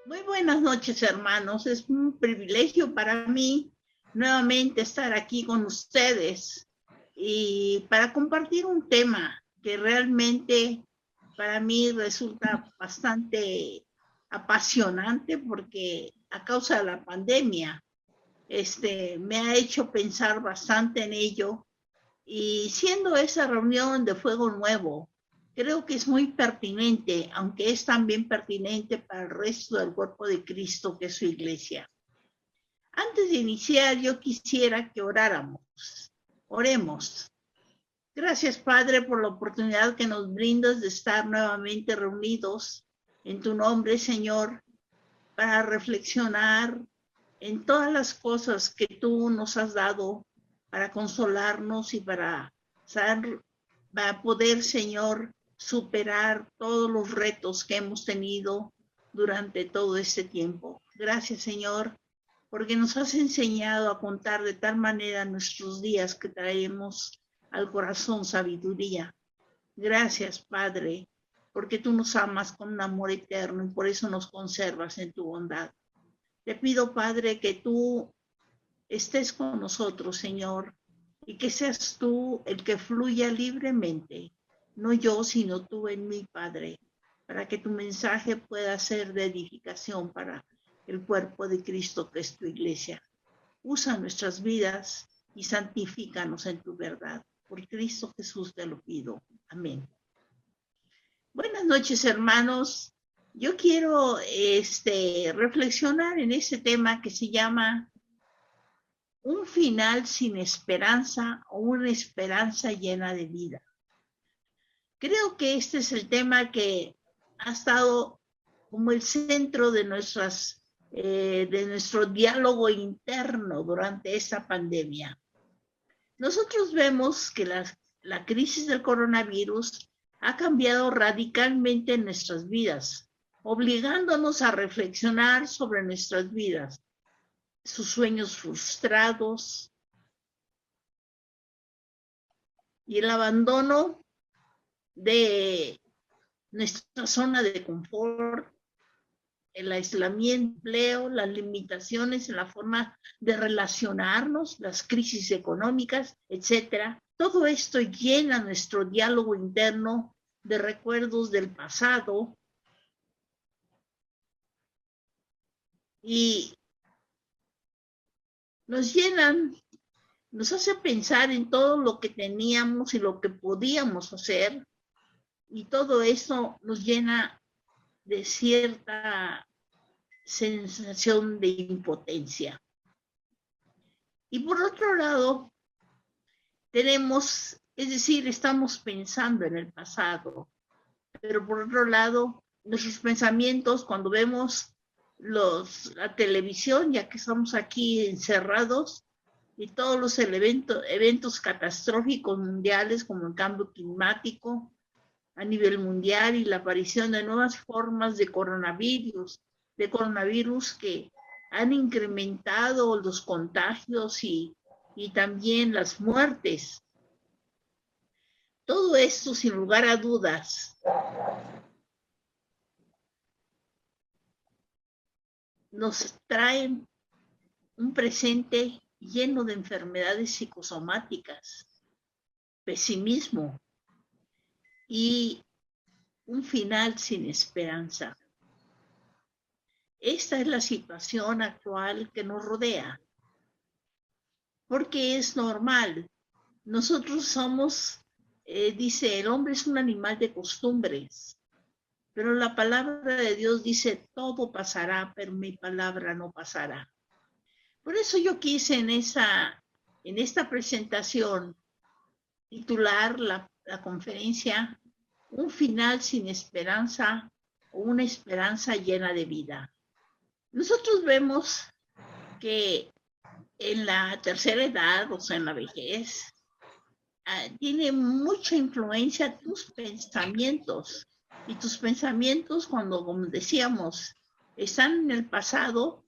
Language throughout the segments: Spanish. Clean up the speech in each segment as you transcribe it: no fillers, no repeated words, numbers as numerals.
Muy buenas noches, hermanos. Es un privilegio para mí nuevamente estar aquí con ustedes y para compartir un tema que realmente para mí resulta bastante apasionante porque a causa de la pandemia, me ha hecho pensar bastante en ello y siendo esa reunión de Fuego Nuevo, creo que es muy pertinente, aunque es también pertinente para el resto del cuerpo de Cristo, que es su iglesia. Antes de iniciar, yo quisiera que oráramos. Oremos. Gracias, Padre, por la oportunidad que nos brindas de estar nuevamente reunidos en tu nombre, Señor, para reflexionar en todas las cosas que tú nos has dado para consolarnos y para poder, Señor, superar todos los retos que hemos tenido durante todo este tiempo. Gracias, Señor, porque nos has enseñado a contar de tal manera nuestros días que traemos al corazón sabiduría. Gracias, Padre, porque tú nos amas con un amor eterno y por eso nos conservas en tu bondad. Te pido, Padre, que tú estés con nosotros, Señor, y que seas tú el que fluya libremente, no yo, sino tú en mí, Padre, para que tu mensaje pueda ser de edificación para el cuerpo de Cristo que es tu iglesia. Usa nuestras vidas y santifícanos en tu verdad. Por Cristo Jesús te lo pido. Amén. Buenas noches, hermanos. Yo quiero reflexionar en este tema que se llama un final sin esperanza o una esperanza llena de vida. Creo que este es el tema que ha estado como el centro de nuestro diálogo interno durante esta pandemia. Nosotros vemos que la crisis del coronavirus ha cambiado radicalmente nuestras vidas, obligándonos a reflexionar sobre nuestras vidas, sus sueños frustrados y el abandono de nuestra zona de confort, el aislamiento, empleo, las limitaciones en la forma de relacionarnos, las crisis económicas, etcétera. Todo esto llena nuestro diálogo interno de recuerdos del pasado y nos llenan, nos hace pensar en todo lo que teníamos y lo que podíamos hacer, y todo eso nos llena de cierta sensación de impotencia. Y por otro lado, estamos pensando en el pasado, pero por otro lado, nuestros pensamientos, cuando vemos la televisión, ya que estamos aquí encerrados, y todos los eventos catastróficos mundiales, como el cambio climático a nivel mundial y la aparición de nuevas formas de coronavirus que han incrementado los contagios y también las muertes. Todo esto, sin lugar a dudas, nos trae un presente lleno de enfermedades psicosomáticas, pesimismo y un final sin esperanza. Esta es la situación actual que nos rodea, porque es normal. Nosotros somos, dice, el hombre es un animal de costumbres, pero la palabra de Dios dice, todo pasará, pero mi palabra no pasará. Por eso yo quise en esta presentación titular la conferencia Un final sin esperanza o una esperanza llena de vida. Nosotros vemos que en la tercera edad, o sea, en la vejez, tiene mucha influencia tus pensamientos. Y tus pensamientos, cuando, como decíamos, están en el pasado,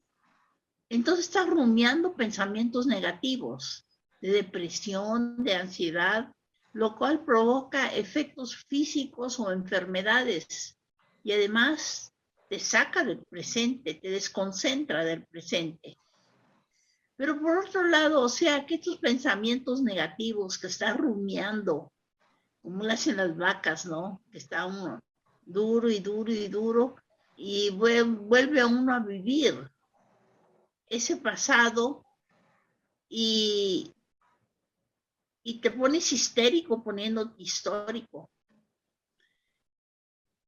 entonces estás rumiando pensamientos negativos, de depresión, de ansiedad, lo cual provoca efectos físicos o enfermedades y además te saca del presente, te desconcentra del presente. Pero por otro lado, o sea, que estos pensamientos negativos que estás rumiando, como lo hacen las vacas, ¿no? Que está uno duro y duro y duro, y vuelve a uno a vivir ese pasado y te pones histérico poniéndote histórico.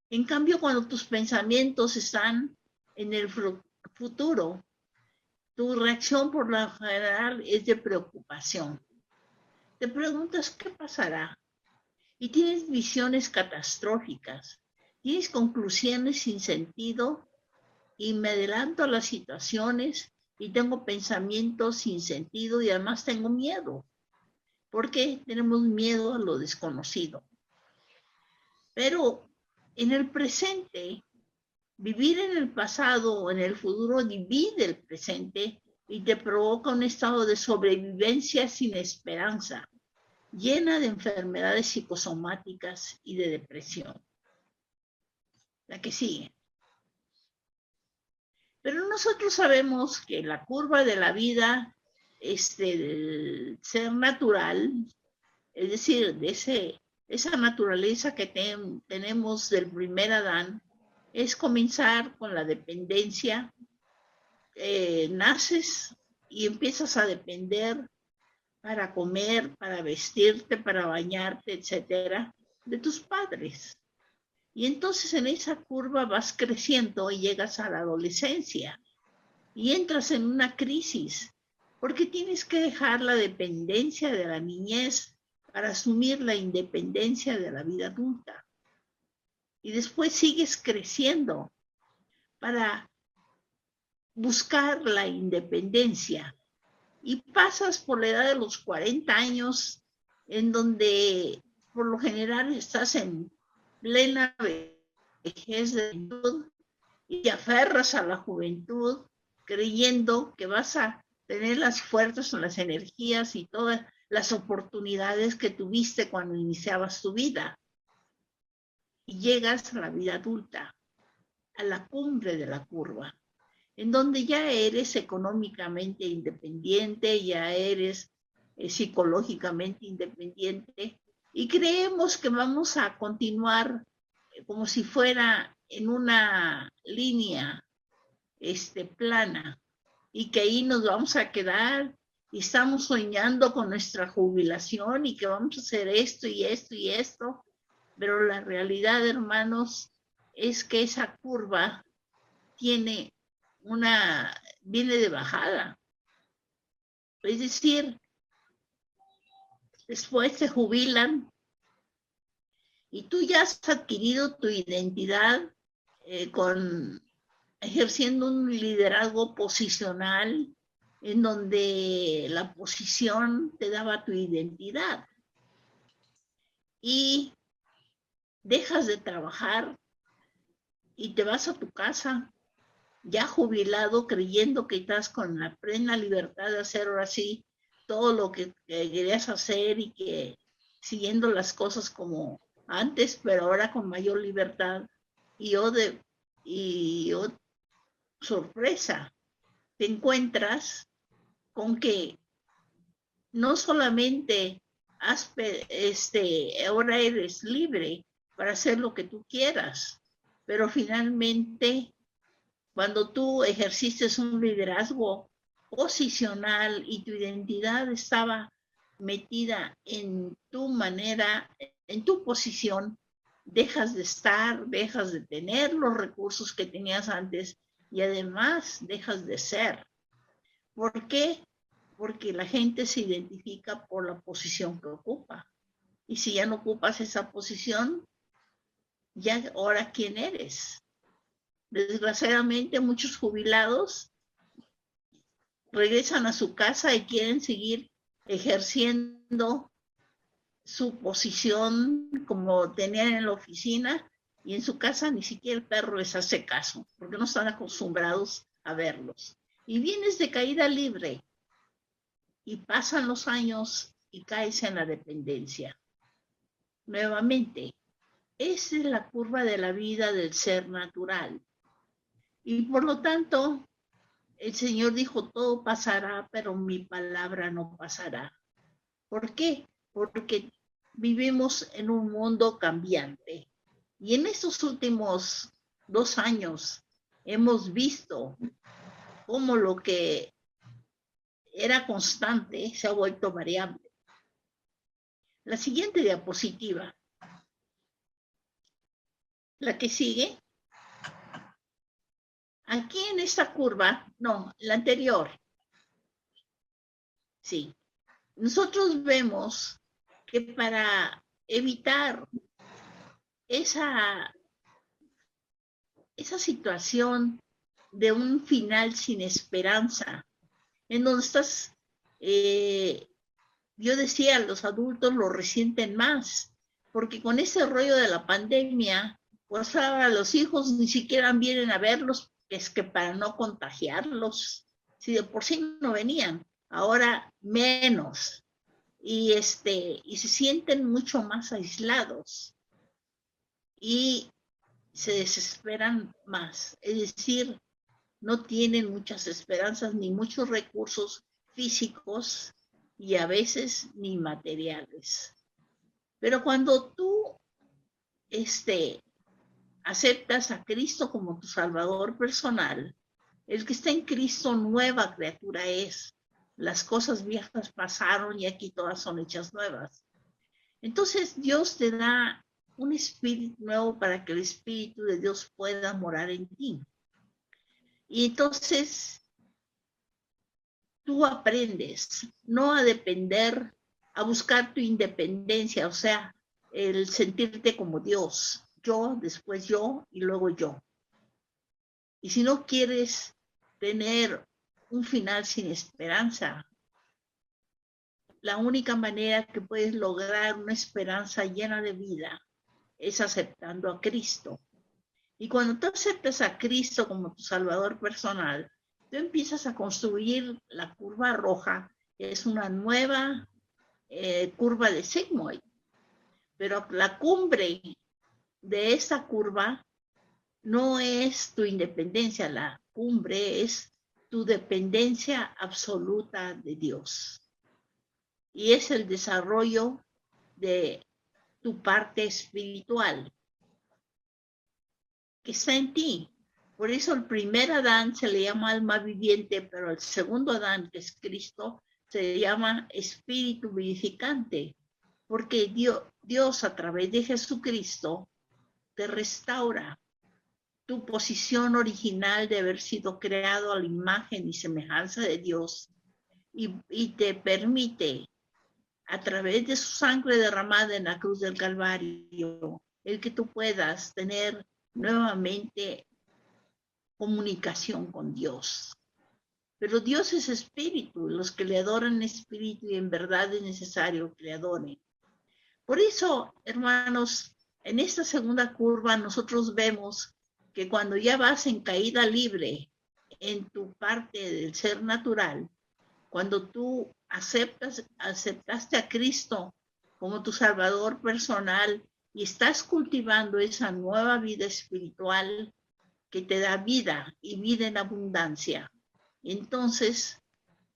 En cambio, cuando tus pensamientos están en el futuro, tu reacción por lo general es de preocupación. Te preguntas qué pasará y tienes visiones catastróficas, tienes conclusiones sin sentido y me adelanto a las situaciones y tengo pensamientos sin sentido y además tengo miedo. ¿Por qué tenemos miedo a lo desconocido? Pero en el presente, vivir en el pasado o en el futuro divide el presente y te provoca un estado de sobrevivencia sin esperanza, llena de enfermedades psicosomáticas y de depresión. La que sigue. Pero nosotros sabemos que la curva de la vida, del ser natural, es decir, de esa naturaleza que tenemos del primer Adán, es comenzar con la dependencia. Naces y empiezas a depender para comer, para vestirte, para bañarte, etcétera, de tus padres. Y entonces en esa curva vas creciendo y llegas a la adolescencia y entras en una crisis porque tienes que dejar la dependencia de la niñez para asumir la independencia de la vida adulta. Y después sigues creciendo para buscar la independencia y pasas por la edad de los 40 años en donde por lo general estás en plena vejez de juventud y te aferras a la juventud creyendo que vas a tener las fuerzas, las energías y todas las oportunidades que tuviste cuando iniciabas tu vida. Y llegas a la vida adulta, a la cumbre de la curva, en donde ya eres económicamente independiente, ya eres psicológicamente independiente, y creemos que vamos a continuar como si fuera en una línea plana, y que ahí nos vamos a quedar y estamos soñando con nuestra jubilación y que vamos a hacer esto y esto y esto, pero la realidad, hermanos, es que esa curva viene de bajada. Es decir, después se jubilan y tú ya has adquirido tu identidad ejerciendo un liderazgo posicional en donde la posición te daba tu identidad. Y dejas de trabajar y te vas a tu casa ya jubilado, creyendo que estás con la plena libertad de hacer ahora sí todo lo que querías hacer y que siguiendo las cosas como antes, pero ahora con mayor libertad. Y sorpresa, te encuentras con que no solamente ahora eres libre para hacer lo que tú quieras, pero finalmente cuando tú ejerciste un liderazgo posicional y tu identidad estaba metida en tu manera, en tu posición, dejas de tener los recursos que tenías antes y además dejas de ser. ¿Por qué? Porque la gente se identifica por la posición que ocupa. Y si ya no ocupas esa posición, ya ahora ¿quién eres? Desgraciadamente muchos jubilados regresan a su casa y quieren seguir ejerciendo su posición como tenían en la oficina y en su casa ni siquiera el perro les hace caso porque no están acostumbrados a verlos. Y vienes de caída libre y pasan los años y caes en la dependencia. nuevamente. Esa es la curva de la vida del ser natural. Y por lo tanto, el Señor dijo, todo pasará, pero mi palabra no pasará. ¿Por qué? Porque vivimos en un mundo cambiante. Y en estos últimos 2 años hemos visto cómo lo que era constante se ha vuelto variable. La siguiente diapositiva, la que sigue, aquí en esta curva, no, la anterior, sí, nosotros vemos que para evitar esa situación de un final sin esperanza, en donde estás, yo decía, los adultos lo resienten más, porque con ese rollo de la pandemia, pues ahora los hijos ni siquiera vienen a verlos, es que para no contagiarlos, si de por sí no venían, ahora menos, y se sienten mucho más aislados y se desesperan más, es decir, no tienen muchas esperanzas ni muchos recursos físicos y a veces ni materiales. Pero cuando tú aceptas a Cristo como tu Salvador personal, el que está en Cristo nueva criatura es. Las cosas viejas pasaron y aquí todas son hechas nuevas. Entonces Dios te da un espíritu nuevo para que el Espíritu de Dios pueda morar en ti. Y entonces tú aprendes no a depender, a buscar tu independencia, o sea, el sentirte como Dios, yo, después yo y luego yo. Y si no quieres tener un final sin esperanza, la única manera que puedes lograr una esperanza llena de vida es aceptando a Cristo. Y cuando tú aceptas a Cristo como tu Salvador personal, tú empiezas a construir la curva roja, que es una nueva curva de sigmoid. Pero la cumbre de esa curva no es tu independencia, la cumbre es tu dependencia absoluta de Dios. Y es el desarrollo de tu parte espiritual que está en ti. Por eso el primer Adán se le llama alma viviente, pero el segundo Adán, que es Cristo, se le llama espíritu vivificante, porque Dios a través de Jesucristo te restaura tu posición original de haber sido creado a la imagen y semejanza de Dios y te permite, a través de su sangre derramada en la cruz del Calvario, el que tú puedas tener nuevamente comunicación con Dios. Pero Dios es espíritu, los que le adoran espíritu y en verdad es necesario que le adoren. Por eso, hermanos, en esta segunda curva nosotros vemos que cuando ya vas en caída libre en tu parte del ser natural, cuando tú aceptaste a Cristo como tu Salvador personal y estás cultivando esa nueva vida espiritual que te da vida y vida en abundancia, entonces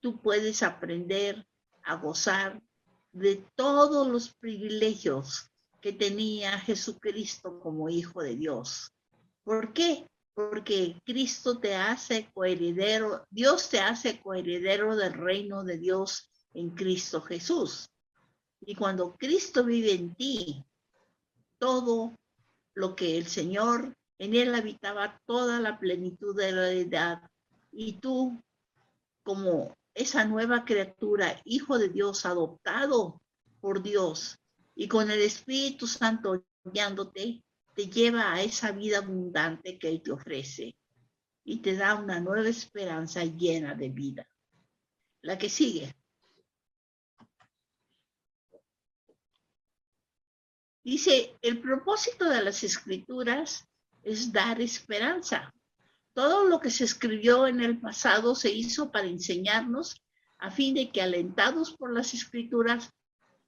tú puedes aprender a gozar de todos los privilegios que tenía Jesucristo como Hijo de Dios. ¿Por qué? Porque Cristo te hace coheredero, Dios te hace coheredero del reino de Dios en Cristo Jesús. Y cuando Cristo vive en ti, todo lo que el Señor, en él habitaba toda la plenitud de la deidad. Y tú, como esa nueva criatura, hijo de Dios, adoptado por Dios, y con el Espíritu Santo guiándote, te lleva a esa vida abundante que Él te ofrece y te da una nueva esperanza llena de vida. La que sigue. Dice, el propósito de las Escrituras es dar esperanza. Todo lo que se escribió en el pasado se hizo para enseñarnos a fin de que, alentados por las Escrituras,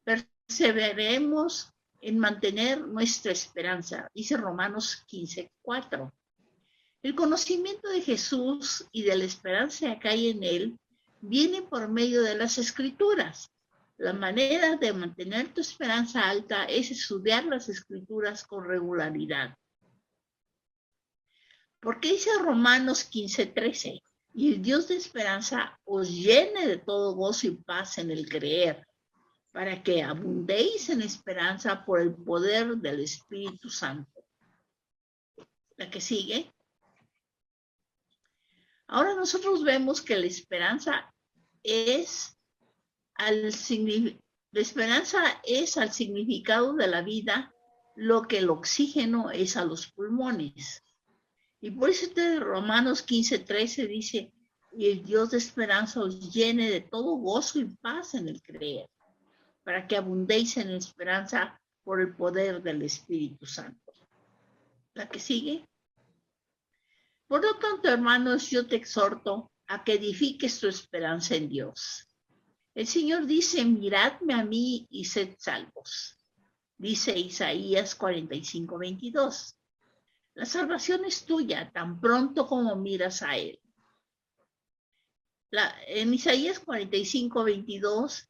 perseveremos en mantener nuestra esperanza. Dice Romanos 15:4. El conocimiento de Jesús y de la esperanza que hay en él viene por medio de las Escrituras. La manera de mantener tu esperanza alta es estudiar las Escrituras con regularidad. Porque dice Romanos 15:13, y el Dios de esperanza os llene de todo gozo y paz en el creer, para que abundéis en esperanza por el poder del Espíritu Santo. La que sigue. Ahora nosotros vemos que la esperanza es al significado de la vida lo que el oxígeno es a los pulmones. Y por eso Romanos 15:13 dice, y el Dios de esperanza os llene de todo gozo y paz en el creer, para que abundéis en esperanza por el poder del Espíritu Santo. La que sigue. Por lo tanto, hermanos, yo te exhorto a que edifiques tu esperanza en Dios. El Señor dice, miradme a mí y sed salvos. Dice Isaías 45:22. La salvación es tuya tan pronto como miras a Él. En Isaías 45:22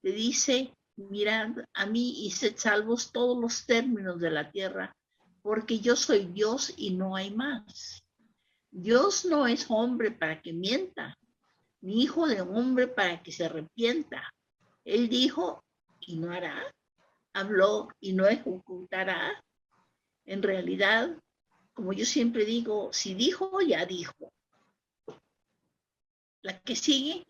te dice, mirad a mí y sed salvos todos los términos de la tierra, porque yo soy Dios y no hay más. Dios no es hombre para que mienta, ni hijo de hombre para que se arrepienta. Él dijo y no hará, habló y no ejecutará. En realidad, como yo siempre digo, si dijo, ya dijo. La que sigue.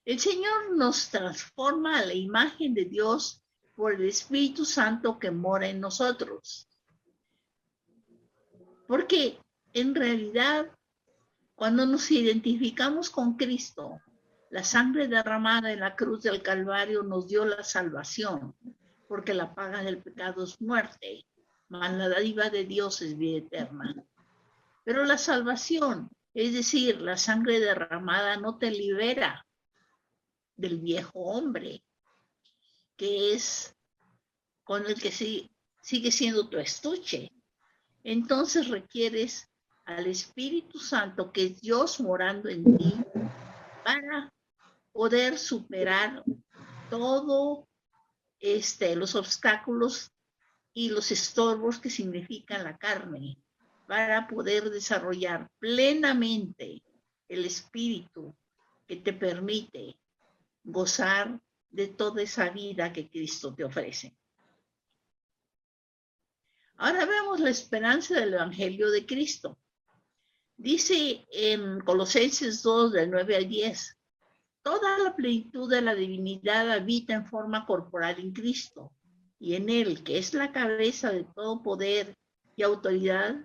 El Señor nos transforma a la imagen de Dios por el Espíritu Santo que mora en nosotros. Porque en realidad, cuando nos identificamos con Cristo, la sangre derramada en la cruz del Calvario nos dio la salvación, porque la paga del pecado es muerte, mas la dádiva de Dios es vida eterna. Pero la salvación, es decir, la sangre derramada no te libera del viejo hombre, que es con el que sigue siendo tu estuche. Entonces requieres al Espíritu Santo, que es Dios morando en ti, para poder superar todo los obstáculos y los estorbos que significan la carne, para poder desarrollar plenamente el espíritu que te permite gozar de toda esa vida que Cristo te ofrece. Ahora vemos la esperanza del Evangelio de Cristo. Dice en Colosenses 2, del 9 al 10, toda la plenitud de la divinidad habita en forma corporal en Cristo, y en Él, que es la cabeza de todo poder y autoridad,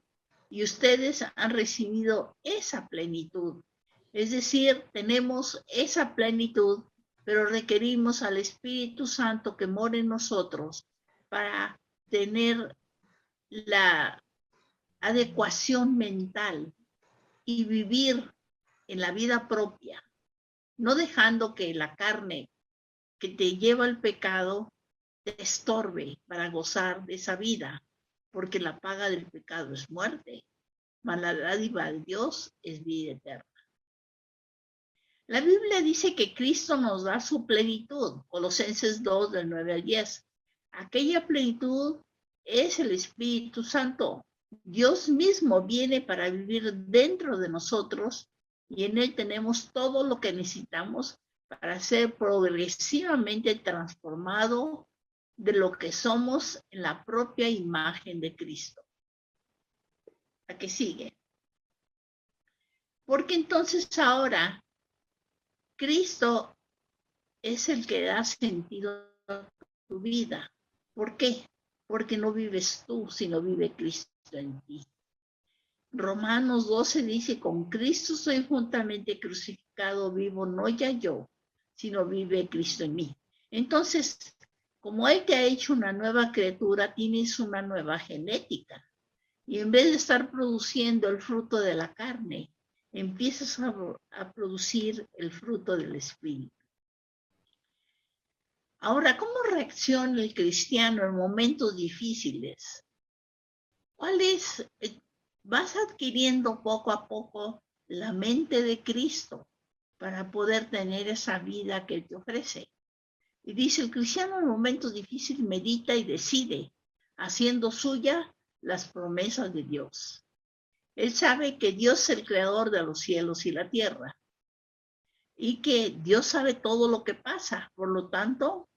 y ustedes han recibido esa plenitud. Es decir, tenemos esa plenitud, pero requerimos al Espíritu Santo que mora en nosotros para tener la adecuación mental y vivir en la vida propia, no dejando que la carne que te lleva al pecado te estorbe para gozar de esa vida, porque la paga del pecado es muerte, mas la dádiva de Dios es vida eterna. La Biblia dice que Cristo nos da su plenitud, Colosenses 2, del 9 al 10. Aquella plenitud es el Espíritu Santo. Dios mismo viene para vivir dentro de nosotros y en Él tenemos todo lo que necesitamos para ser progresivamente transformado de lo que somos en la propia imagen de Cristo. ¿A qué sigue? Porque entonces ahora Cristo es el que da sentido a tu vida. ¿Por qué? Porque no vives tú, sino vive Cristo en ti. Romanos 12 dice, con Cristo soy juntamente crucificado, vivo no ya yo, sino vive Cristo en mí. Entonces, como Él te ha hecho una nueva criatura, tienes una nueva genética. Y en vez de estar produciendo el fruto de la carne, empiezas a producir el fruto del Espíritu. Ahora, ¿cómo reacciona el cristiano en momentos difíciles? ¿Cuál es? Vas adquiriendo poco a poco la mente de Cristo para poder tener esa vida que te ofrece. Y dice, el cristiano en momentos difíciles medita y decide, haciendo suya las promesas de Dios. Él sabe que Dios es el creador de los cielos y la tierra y que Dios sabe todo lo que pasa, por lo tanto,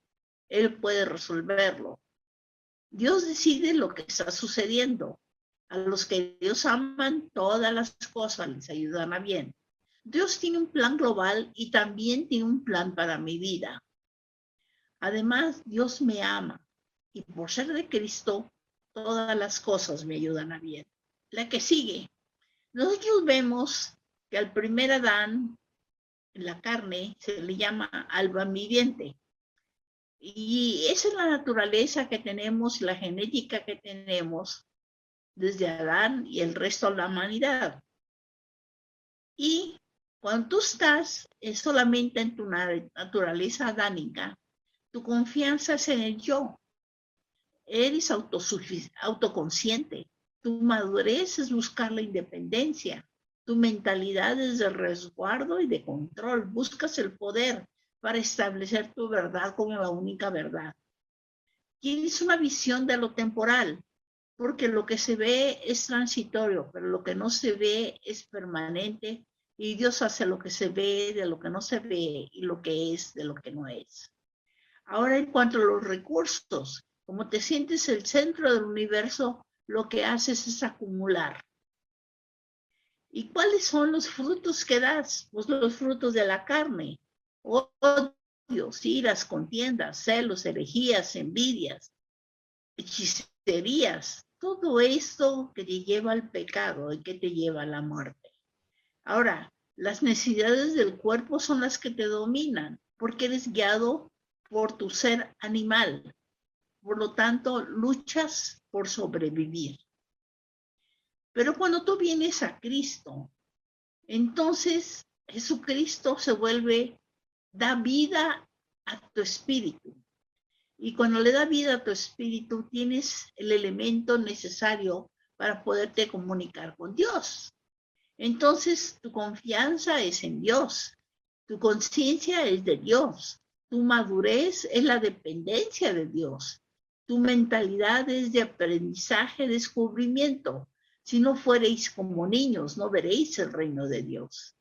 Él puede resolverlo. Dios decide lo que está sucediendo. A los que Dios aman, todas las cosas les ayudan a bien. Dios tiene un plan global y también tiene un plan para mi vida. Además, Dios me ama y por ser de Cristo, todas las cosas me ayudan a bien. La que sigue. Nosotros vemos que al primer Adán, en la carne, se le llama alma viviente. Y esa es la naturaleza que tenemos, la genética que tenemos desde Adán y el resto de la humanidad. Y cuando tú estás solamente en tu naturaleza adánica, tu confianza es en el yo. Eres autoconsciente. Tu madurez es buscar la independencia. Tu mentalidad es de resguardo y de control. Buscas el poder para establecer tu verdad como la única verdad. Tienes una visión de lo temporal, porque lo que se ve es transitorio, pero lo que no se ve es permanente y Dios hace lo que se ve de lo que no se ve y lo que es de lo que no es. Ahora, en cuanto a los recursos, como te sientes el centro del universo, lo que haces es acumular. ¿Y cuáles son los frutos que das? Pues los frutos de la carne. Odios, iras, contiendas, celos, herejías, envidias, hechicerías. Todo esto que te lleva al pecado y que te lleva a la muerte. Ahora, las necesidades del cuerpo son las que te dominan, porque eres guiado por tu ser animal. Por lo tanto, luchas por sobrevivir. Pero cuando tú vienes a Cristo, entonces Jesucristo da vida a tu espíritu. Y cuando le da vida a tu espíritu, tienes el elemento necesario para poderte comunicar con Dios. Entonces, tu confianza es en Dios. Tu conciencia es de Dios. Tu madurez es la dependencia de Dios. Tu mentalidad es de aprendizaje, descubrimiento. Si no fuereis como niños, no veréis el reino de Dios.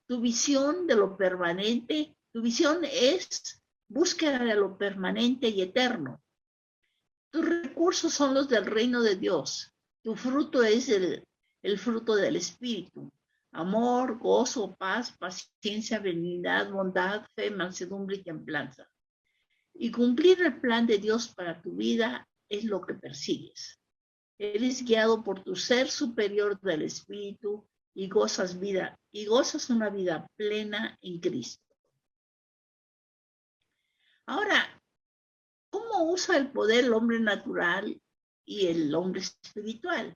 Tu visión de lo permanente, tu visión es búsqueda de lo permanente y eterno. Tus recursos son los del reino de Dios. Tu fruto es el fruto del Espíritu. Amor, gozo, paz, paciencia, benignidad, bondad, fe, mansedumbre y templanza. Y cumplir el plan de Dios para tu vida es lo que persigues. Eres guiado por tu ser superior del Espíritu y gozas una vida plena en Cristo. Ahora, ¿cómo usa el poder el hombre natural y el hombre espiritual?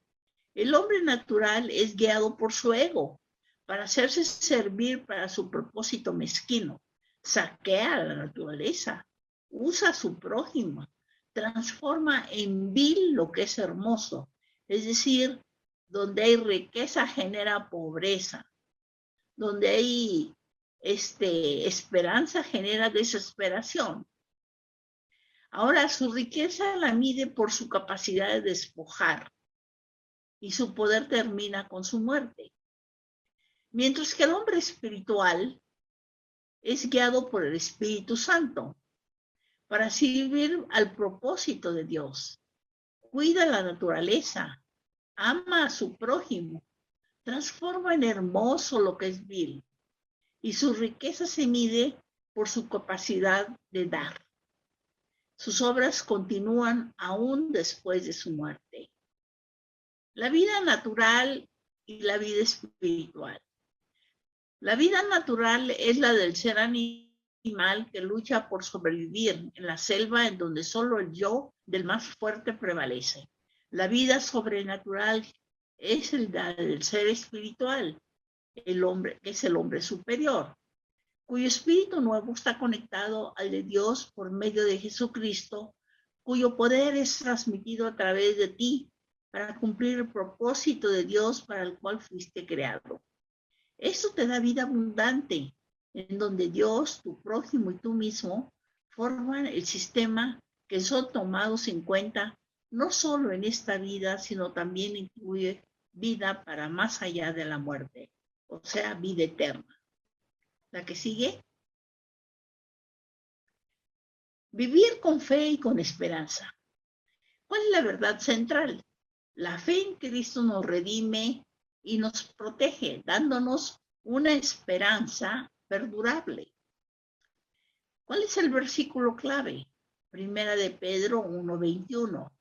El hombre natural es guiado por su ego para hacerse servir para su propósito mezquino. Saquea a la naturaleza, usa a su prójimo, transforma en vil lo que es hermoso. Es decir, donde hay riqueza genera pobreza, donde hay esperanza genera desesperación. Ahora su riqueza la mide por su capacidad de despojar y su poder termina con su muerte. Mientras que el hombre espiritual es guiado por el Espíritu Santo para servir al propósito de Dios. Cuida la naturaleza, ama a su prójimo, transforma en hermoso lo que es vil y su riqueza se mide por su capacidad de dar. Sus obras continúan aún después de su muerte. La vida natural y la vida espiritual. La vida natural es la del ser animal que lucha por sobrevivir en la selva en donde solo el yo del más fuerte prevalece. La vida sobrenatural es el del ser espiritual, el hombre, que es el hombre superior. cuyo espíritu nuevo está conectado al de Dios por medio de Jesucristo, cuyo poder es transmitido a través de ti para cumplir el propósito de Dios para el cual fuiste creado. Esto te da vida abundante, en donde Dios, tu prójimo y tú mismo forman el sistema que son tomados en cuenta no solo en esta vida, sino también incluye vida para más allá de la muerte, o sea, vida eterna. ¿La que sigue? Vivir con fe y con esperanza. ¿Cuál es la verdad central? La fe en Cristo nos redime y nos protege, dándonos una esperanza perdurable. ¿Cuál es el versículo clave? Primera de Pedro 1:21.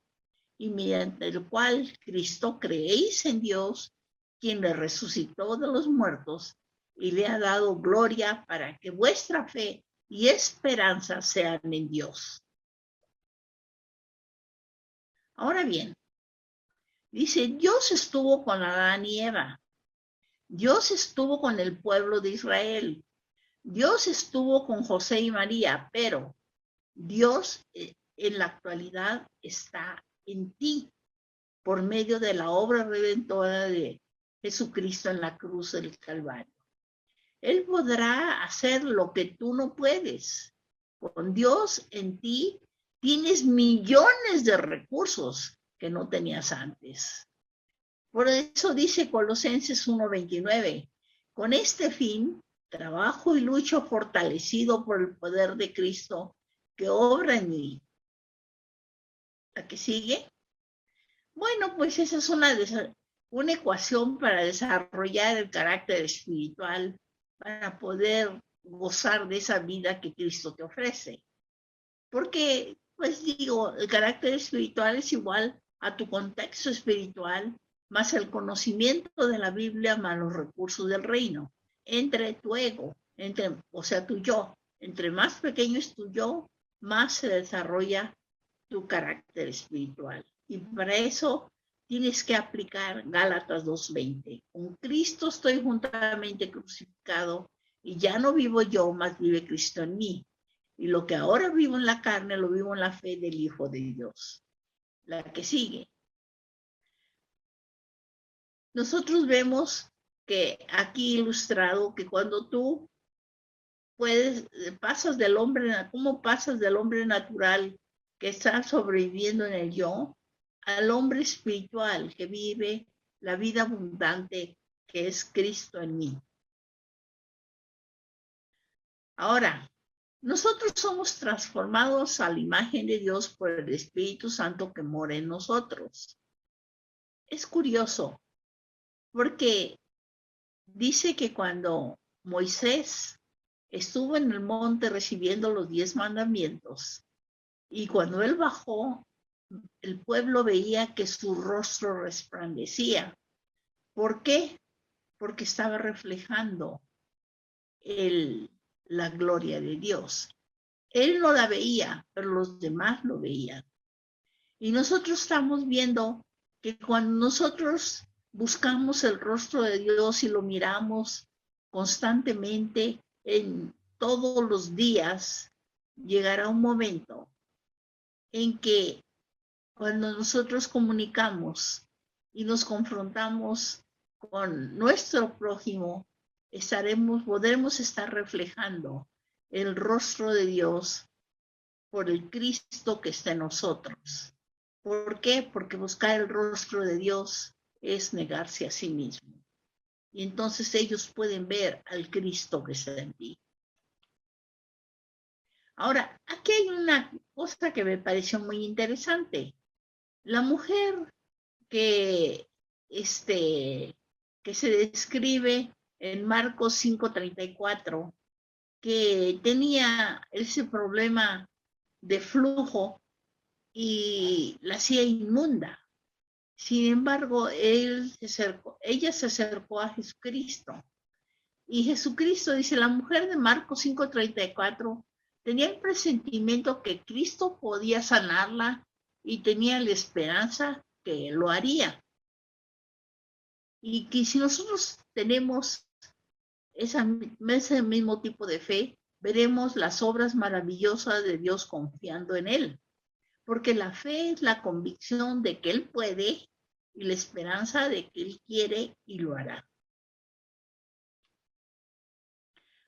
Y mediante el cual Cristo creéis en Dios, quien le resucitó de los muertos y le ha dado gloria para que vuestra fe y esperanza sean en Dios. Ahora bien, dice, Dios estuvo con Adán y Eva. Dios estuvo con el pueblo de Israel. Dios estuvo con José y María, pero Dios en la actualidad está en ti por medio de la obra redentora de Jesucristo en la cruz del Calvario. Él podrá hacer lo que tú no puedes. Con Dios en ti tienes millones de recursos que no tenías antes. Por eso dice Colosenses 1:29, con este fin, trabajo y lucho fortalecido por el poder de Cristo que obra en mí. ¿La que sigue? Bueno, pues esa es una ecuación para desarrollar el carácter espiritual, para poder gozar de esa vida que Cristo te ofrece. Porque, pues digo, el carácter espiritual es igual a tu contexto espiritual, más el conocimiento de la Biblia, más los recursos del reino. Entre tu ego, o sea, tu yo, entre más pequeño es tu yo, más se desarrolla tu carácter espiritual. Y para eso tienes que aplicar Gálatas 2:20. Con Cristo estoy juntamente crucificado y ya no vivo yo, mas vive Cristo en mí. Y lo que ahora vivo en la carne, lo vivo en la fe del Hijo de Dios. La que sigue. Nosotros vemos que aquí ilustrado que cuando tú ¿cómo pasas del hombre natural que está sobreviviendo en el yo al hombre espiritual que vive la vida abundante que es Cristo en mí? Ahora, nosotros somos transformados a la imagen de Dios por el Espíritu Santo que mora en nosotros. Es curioso, porque dice que cuando Moisés estuvo en el monte recibiendo los 10 mandamientos, y cuando él bajó, el pueblo veía que su rostro resplandecía. ¿Por qué? Porque estaba reflejando la gloria de Dios. Él no la veía, pero los demás lo veían. Y nosotros estamos viendo que cuando nosotros buscamos el rostro de Dios y lo miramos constantemente en todos los días, llegará un momento en que cuando nosotros comunicamos y nos confrontamos con nuestro prójimo, podremos estar reflejando el rostro de Dios por el Cristo que está en nosotros. ¿Por qué? Porque buscar el rostro de Dios es negarse a sí mismo. Y entonces ellos pueden ver al Cristo que está en ti. Ahora, aquí hay una cosa que me pareció muy interesante. La mujer que se describe en Marcos 5:34, que tenía ese problema de flujo y la hacía inmunda. Sin embargo, ella se acercó a Jesucristo. Y Jesucristo, dice la mujer de Marcos 5:34, tenía el presentimiento que Cristo podía sanarla y tenía la esperanza que lo haría. Y que si nosotros tenemos ese mismo tipo de fe, veremos las obras maravillosas de Dios confiando en Él. Porque la fe es la convicción de que Él puede y la esperanza de que Él quiere y lo hará.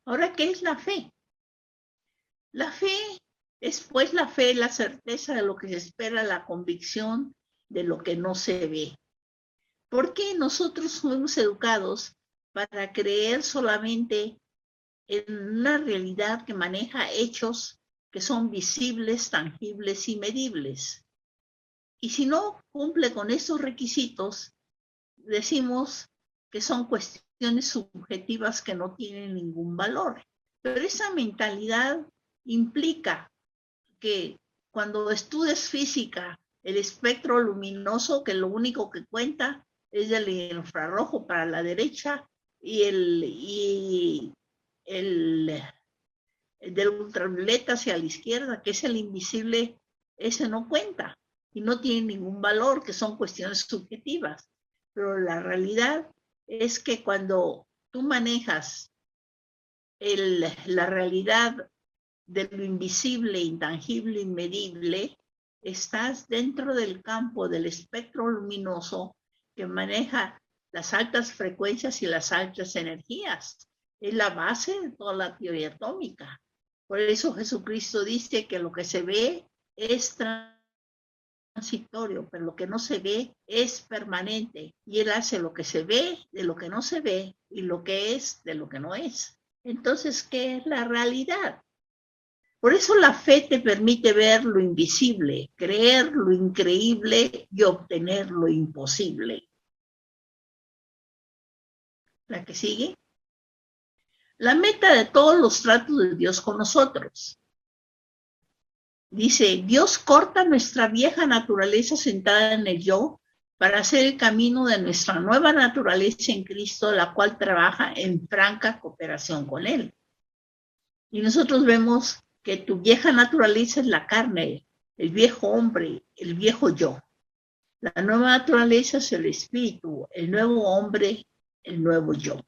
Ahora, ¿qué es la fe? La fe es pues la fe, la certeza de lo que se espera, la convicción de lo que no se ve. ¿Por qué nosotros fuimos educados para creer solamente en una realidad que maneja hechos que son visibles, tangibles y medibles? Y si no cumple con esos requisitos, decimos que son cuestiones subjetivas que no tienen ningún valor. Pero esa mentalidad implica que cuando estudias física, el espectro luminoso, que lo único que cuenta es el infrarrojo para la derecha y el del ultravioleta hacia la izquierda, que es el invisible, ese no cuenta y no tiene ningún valor, que son cuestiones subjetivas. Pero la realidad es que cuando tú manejas la realidad de lo invisible, intangible, inmedible, estás dentro del campo del espectro luminoso que maneja las altas frecuencias y las altas energías. Es la base de toda la teoría atómica. Por eso Jesucristo dice que lo que se ve es transitorio, pero lo que no se ve es permanente. Y Él hace lo que se ve de lo que no se ve y lo que es de lo que no es. Entonces, ¿qué es la realidad? Por eso la fe te permite ver lo invisible, creer lo increíble y obtener lo imposible. ¿La que sigue? La meta de todos los tratos de Dios con nosotros. Dice, Dios corta nuestra vieja naturaleza sentada en el yo para hacer el camino de nuestra nueva naturaleza en Cristo, la cual trabaja en franca cooperación con Él. Y nosotros vemos que tu vieja naturaleza es la carne, el viejo hombre, el viejo yo. La nueva naturaleza es el espíritu, el nuevo hombre, el nuevo yo.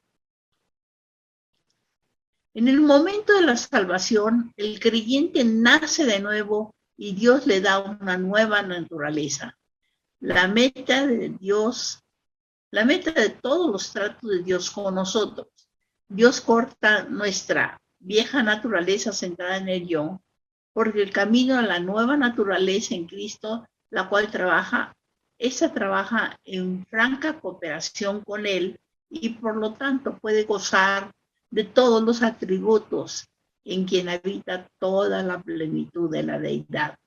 En el momento de la salvación, el creyente nace de nuevo y Dios le da una nueva naturaleza. La meta de Dios, la meta de todos los tratos de Dios con nosotros. Dios corta nuestra vieja naturaleza centrada en el yo, porque el camino a la nueva naturaleza en Cristo, la cual trabaja en franca cooperación con Él y por lo tanto puede gozar de todos los atributos en quien habita toda la plenitud de la deidad.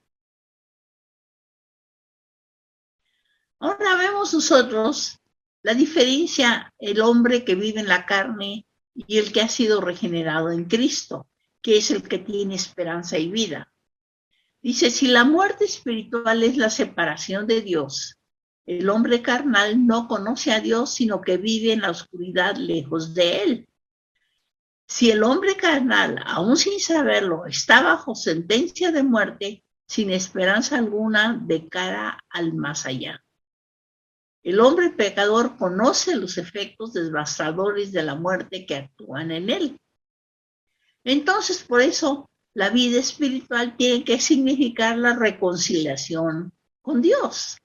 Ahora vemos nosotros la diferencia, el hombre que vive en la carne y el que ha sido regenerado en Cristo, que es el que tiene esperanza y vida. Dice, si la muerte espiritual es la separación de Dios, el hombre carnal no conoce a Dios, sino que vive en la oscuridad lejos de Él. Si el hombre carnal, aún sin saberlo, está bajo sentencia de muerte, sin esperanza alguna de cara al más allá. El hombre pecador conoce los efectos devastadores de la muerte que actúan en él. Entonces, por eso, la vida espiritual tiene que significar la reconciliación con Dios.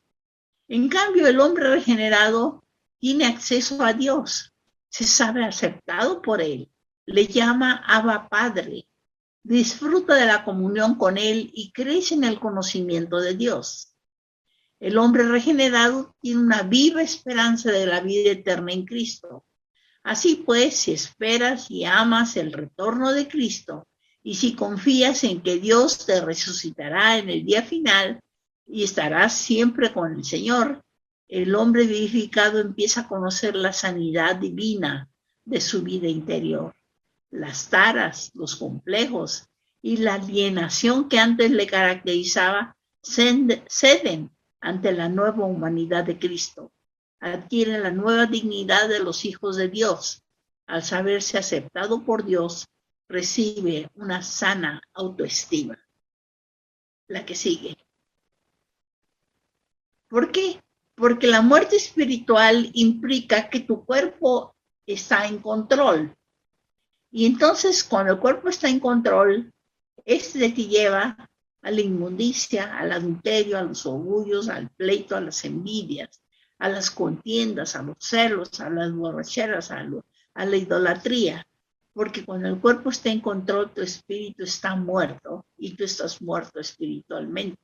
En cambio, el hombre regenerado tiene acceso a Dios, se sabe aceptado por Él, le llama Abba Padre, disfruta de la comunión con Él y crece en el conocimiento de Dios. El hombre regenerado tiene una viva esperanza de la vida eterna en Cristo. Así pues, si esperas y amas el retorno de Cristo, y si confías en que Dios te resucitará en el día final y estarás siempre con el Señor, el hombre vivificado empieza a conocer la sanidad divina de su vida interior. Las taras, los complejos y la alienación que antes le caracterizaba ceden ante la nueva humanidad de Cristo. Adquiere la nueva dignidad de los hijos de Dios. Al saberse aceptado por Dios, recibe una sana autoestima. La que sigue. ¿Por qué? Porque la muerte espiritual implica que tu cuerpo está en control. Y entonces, cuando el cuerpo está en control, este te lleva a la inmundicia, al adulterio, a los orgullos, al pleito, a las envidias, a las contiendas, a los celos, a las borracheras, a la idolatría. Porque cuando el cuerpo está en control, tu espíritu está muerto y tú estás muerto espiritualmente.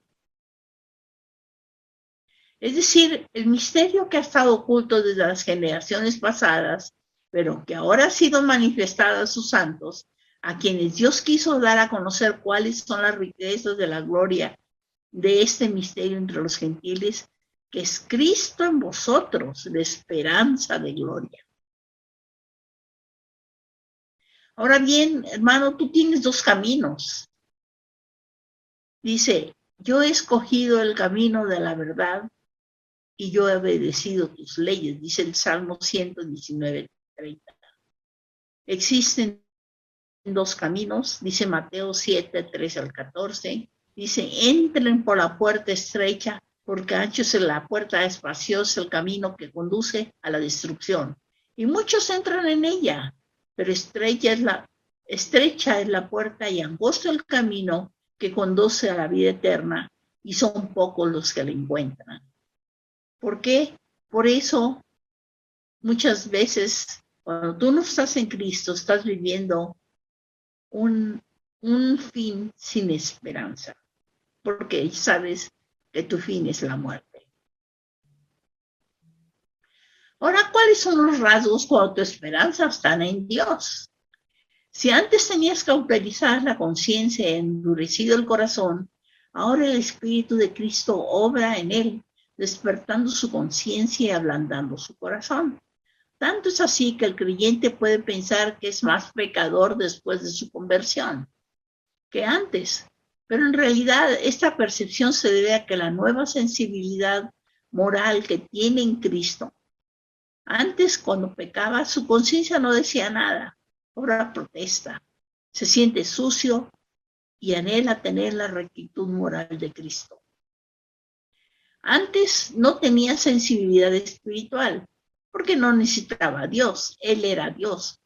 Es decir, el misterio que ha estado oculto desde las generaciones pasadas, pero que ahora ha sido manifestado a sus santos, a quienes Dios quiso dar a conocer cuáles son las riquezas de la gloria de este misterio entre los gentiles, que es Cristo en vosotros, la esperanza de gloria. Ahora bien, hermano, tú tienes dos caminos. Dice, yo he escogido el camino de la verdad y yo he obedecido tus leyes, dice el Salmo 119, 30. Existen dos caminos, dice Mateo 7, 13 al 14. Dice, entren por la puerta estrecha, porque ancho es la puerta espaciosa, el camino que conduce a la destrucción. Y muchos entran en ella, pero estrecha es la puerta y angosto el camino que conduce a la vida eterna, y son pocos los que la encuentran. ¿Por qué? Por eso, muchas veces, cuando tú no estás en Cristo, estás viviendo un fin sin esperanza, porque sabes que tu fin es la muerte. Ahora, ¿cuáles son los rasgos cuando tu esperanza está en Dios? Si antes tenías cauterizar la conciencia y endurecido el corazón, ahora el Espíritu de Cristo obra en él, despertando su conciencia y ablandando su corazón. Tanto es así que el creyente puede pensar que es más pecador después de su conversión que antes, pero en realidad esta percepción se debe a que la nueva sensibilidad moral que tiene en Cristo. Antes, cuando pecaba, su conciencia no decía nada, ahora protesta, se siente sucio y anhela tener la rectitud moral de Cristo. Antes no tenía sensibilidad espiritual, porque no necesitaba a Dios, Él era Dios,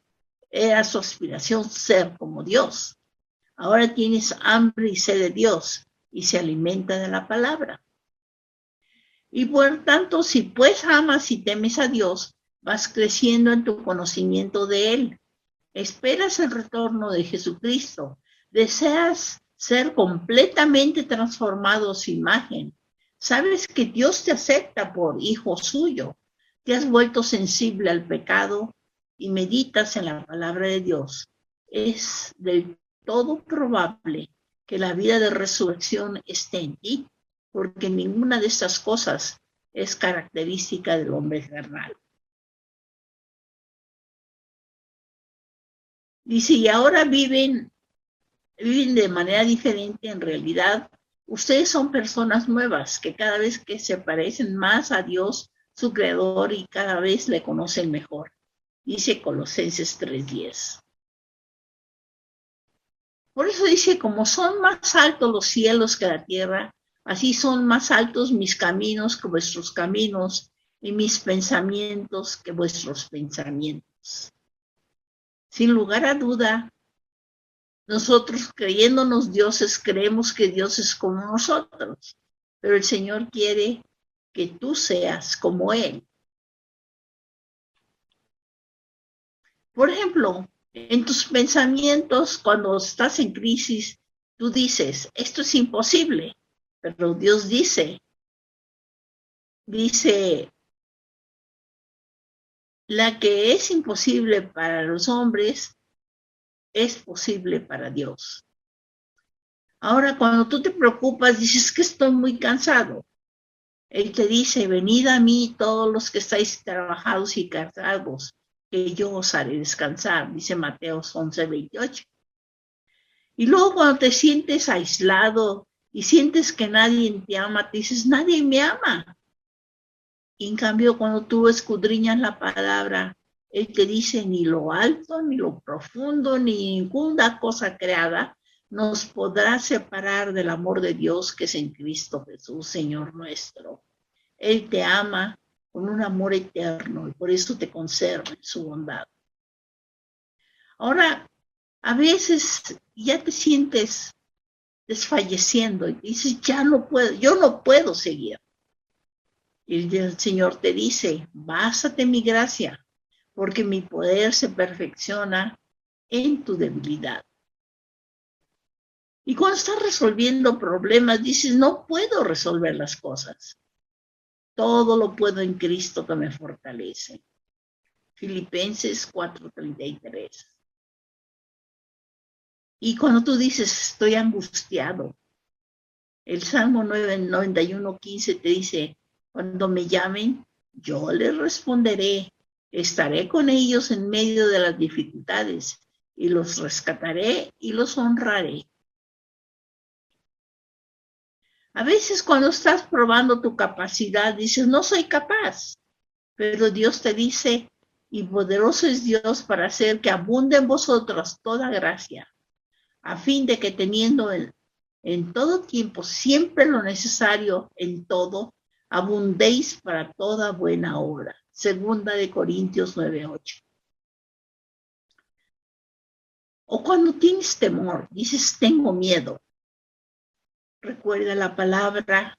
era su aspiración ser como Dios. Ahora tienes hambre y sed de Dios y se alimenta de la palabra. Y por tanto, si pues amas y temes a Dios, vas creciendo en tu conocimiento de Él. Esperas el retorno de Jesucristo. Deseas ser completamente transformado a su imagen. Sabes que Dios te acepta por hijo suyo. Te has vuelto sensible al pecado y meditas en la palabra de Dios. Es del todo probable que la vida de resurrección esté en ti, porque ninguna de estas cosas es característica del hombre carnal. Dice, y ahora viven de manera diferente. En realidad, ustedes son personas nuevas que cada vez que se parecen más a Dios, su creador, y cada vez le conocen mejor. Dice Colosenses 3:10. Por eso dice, como son más altos los cielos que la tierra, así son más altos mis caminos que vuestros caminos y mis pensamientos que vuestros pensamientos. Sin lugar a duda, nosotros creyéndonos dioses creemos que Dios es como nosotros, pero el Señor quiere que tú seas como Él. Por ejemplo, en tus pensamientos, cuando estás en crisis, tú dices, esto es imposible, pero Dios dice, la que es imposible para los hombres es posible para Dios. Ahora, cuando tú te preocupas, dices que estoy muy cansado. Él te dice, venid a mí todos los que estáis trabajados y cansados, que yo os haré descansar, dice Mateo 11:28. Y luego cuando te sientes aislado y sientes que nadie te ama, te dices, nadie me ama. Y en cambio, cuando tú escudriñas la palabra, Él te dice, ni lo alto, ni lo profundo, ni ninguna cosa creada nos podrá separar del amor de Dios que es en Cristo Jesús, Señor nuestro. Él te ama con un amor eterno y por eso te conserva en su bondad. Ahora, A veces ya te sientes desfalleciendo y dices, ya no puedo, yo no puedo seguir. Y el Señor te dice, básate mi gracia, porque mi poder se perfecciona en tu debilidad. Y cuando estás resolviendo problemas, dices, no puedo resolver las cosas. Todo lo puedo en Cristo que me fortalece. Filipenses 4:33. Y cuando tú dices, estoy angustiado, el Salmo 91:15 te dice, cuando me llamen, yo les responderé, estaré con ellos en medio de las dificultades y los rescataré y los honraré. A veces cuando estás probando tu capacidad, dices, no soy capaz, pero Dios te dice, y poderoso es Dios para hacer que abunde en vosotros toda gracia, a fin de que teniendo en todo tiempo siempre lo necesario en todo, abundéis para toda buena obra. Segunda de Corintios 9:8. O cuando tienes temor, dices, tengo miedo. Recuerda la palabra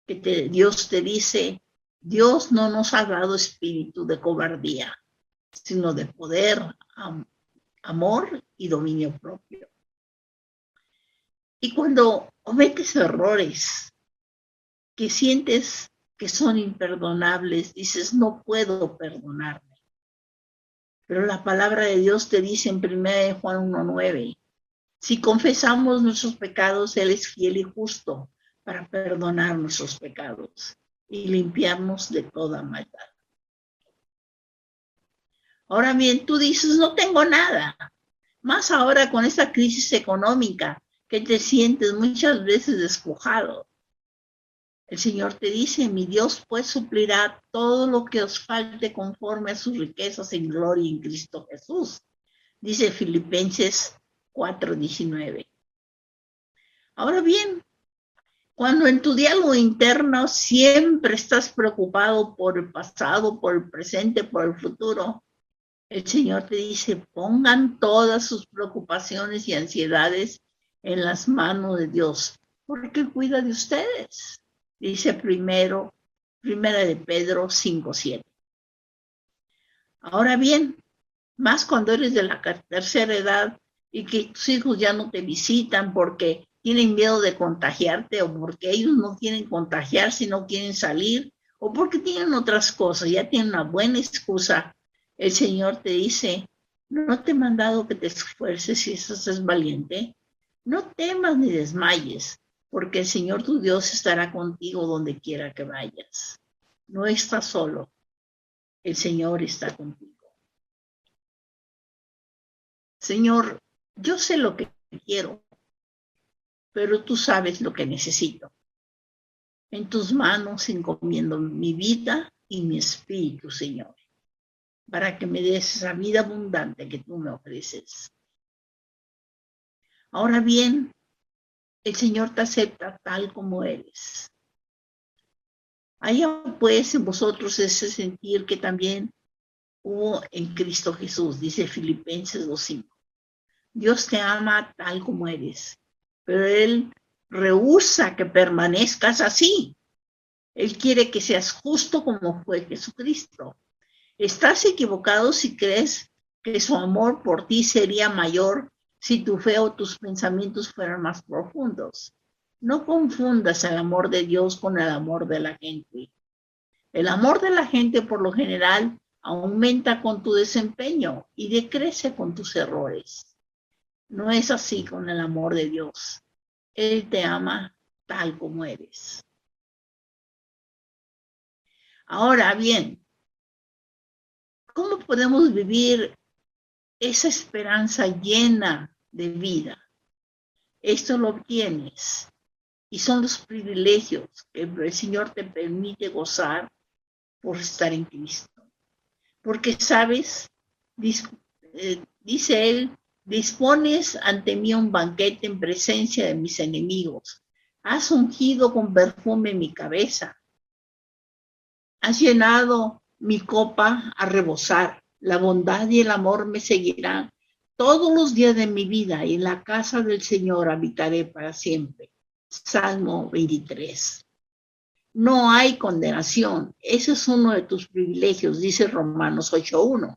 que Dios te dice, Dios no nos ha dado espíritu de cobardía, sino de poder, amor y dominio propio. Y cuando cometes errores que sientes que son imperdonables, dices, no puedo perdonarme. Pero la palabra de Dios te dice en 1 Juan 1:9, si confesamos nuestros pecados, Él es fiel y justo para perdonar nuestros pecados y limpiarnos de toda maldad. Ahora bien, tú dices, no tengo nada. Más ahora con esta crisis económica que te sientes muchas veces despojado. El Señor te dice, mi Dios pues suplirá todo lo que os falte conforme a sus riquezas en gloria en Cristo Jesús. Dice Filipenses 4:19. Ahora bien, cuando en tu diálogo interno siempre estás preocupado por el pasado, por el presente, por el futuro, el Señor te dice, pongan todas sus preocupaciones y ansiedades en las manos de Dios, porque cuida de ustedes. Dice primera de Pedro 5:7. Ahora bien, más cuando eres de la tercera edad y que tus hijos ya no te visitan porque tienen miedo de contagiarte o porque ellos no quieren contagiarse y no quieren salir o porque tienen otras cosas, ya tienen una buena excusa. El Señor te dice, no te he mandado que te esfuerces y seas valiente. No temas ni desmayes, porque el Señor tu Dios estará contigo donde quiera que vayas. No estás solo, el Señor está contigo. Señor, yo sé lo que quiero, pero tú sabes lo que necesito. En tus manos encomiendo mi vida y mi espíritu, Señor, para que me des esa vida abundante que tú me ofreces. Ahora bien, el Señor te acepta tal como eres. Haya pues en vosotros ese sentir que también hubo en Cristo Jesús, dice Filipenses 2:5. Dios te ama tal como eres, pero Él rehúsa que permanezcas así. Él quiere que seas justo como fue Jesucristo. Estás equivocado si crees que su amor por ti sería mayor si tu fe o tus pensamientos fueran más profundos. No confundas el amor de Dios con el amor de la gente. El amor de la gente, por lo general, aumenta con tu desempeño y decrece con tus errores. No es así con el amor de Dios. Él te ama tal como eres. Ahora bien, ¿cómo podemos vivir esa esperanza llena de vida? Esto lo obtienes y son los privilegios que el Señor te permite gozar por estar en Cristo. Porque, ¿sabes? Dice Él, dispones ante mí un banquete en presencia de mis enemigos. Has ungido con perfume mi cabeza. Has llenado mi copa a rebosar. La bondad y el amor me seguirán todos los días de mi vida y en la casa del Señor habitaré para siempre. Salmo 23. No hay condenación. Ese es uno de tus privilegios, dice Romanos 8:1.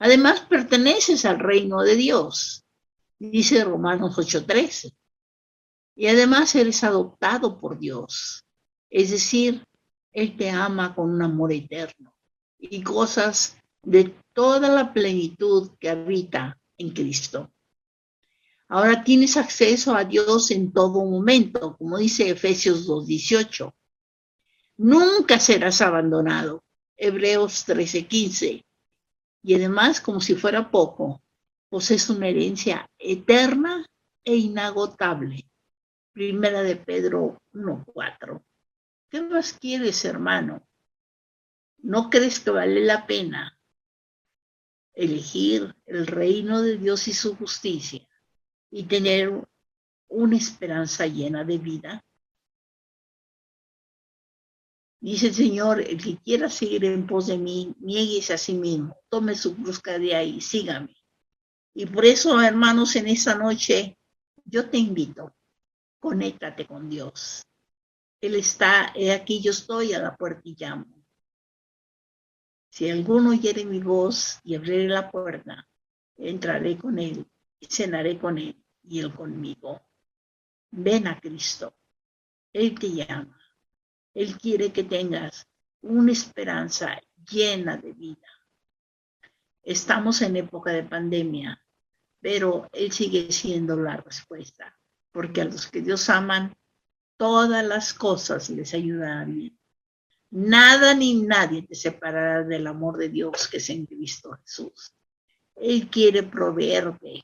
Además, perteneces al reino de Dios, dice Romanos 8:13. Y además eres adoptado por Dios. Es decir, Él te ama con un amor eterno y gozas de toda la plenitud que habita en Cristo. Ahora tienes acceso a Dios en todo momento, como dice Efesios 2:18. Nunca serás abandonado, Hebreos 13:15. Y además, como si fuera poco, posees una herencia eterna e inagotable. Primera de Pedro 1:4. ¿Qué más quieres, hermano? ¿No crees que vale la pena elegir el reino de Dios y su justicia y tener una esperanza llena de vida? Dice el Señor, el que quiera seguir en pos de mí, niéguese a sí mismo, tome su cruz cada día y sígame. Y por eso, hermanos, en esta noche yo te invito, conéctate con Dios. Él está, aquí yo estoy a la puerta y llamo. Si alguno oyere mi voz y abriere la puerta, entraré con él, cenaré con él y él conmigo. Ven a Cristo, Él te llama. Él quiere que tengas una esperanza llena de vida. Estamos en época de pandemia, pero Él sigue siendo la respuesta, porque a los que Dios aman, todas las cosas les ayudarán bien. Nada ni nadie te separará del amor de Dios que es en Cristo Jesús. Él quiere proveerte.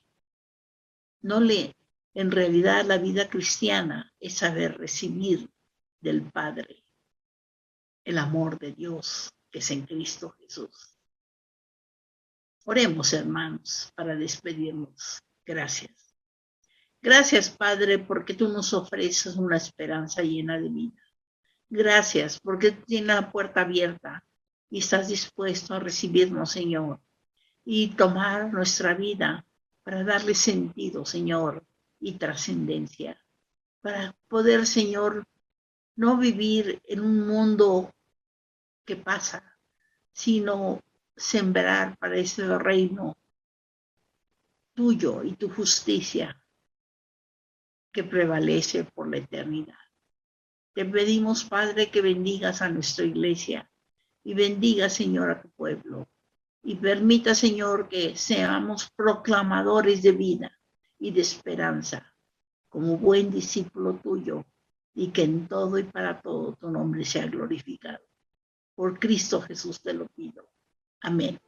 En realidad la vida cristiana es saber recibir del Padre el amor de Dios que es en Cristo Jesús. Oremos, hermanos, para despedirnos. Gracias. Gracias, Padre, porque tú nos ofreces una esperanza llena de vida. Gracias, porque tienes la puerta abierta y estás dispuesto a recibirnos, Señor, y tomar nuestra vida para darle sentido, Señor, y trascendencia. Para poder, Señor, no vivir en un mundo que pasa, sino sembrar para ese reino tuyo y tu justicia que prevalece por la eternidad. Te pedimos, Padre, que bendigas a nuestra iglesia y bendiga, Señor, a tu pueblo. Y permita, Señor, que seamos proclamadores de vida y de esperanza, como buen discípulo tuyo, y que en todo y para todo tu nombre sea glorificado. Por Cristo Jesús te lo pido. Amén.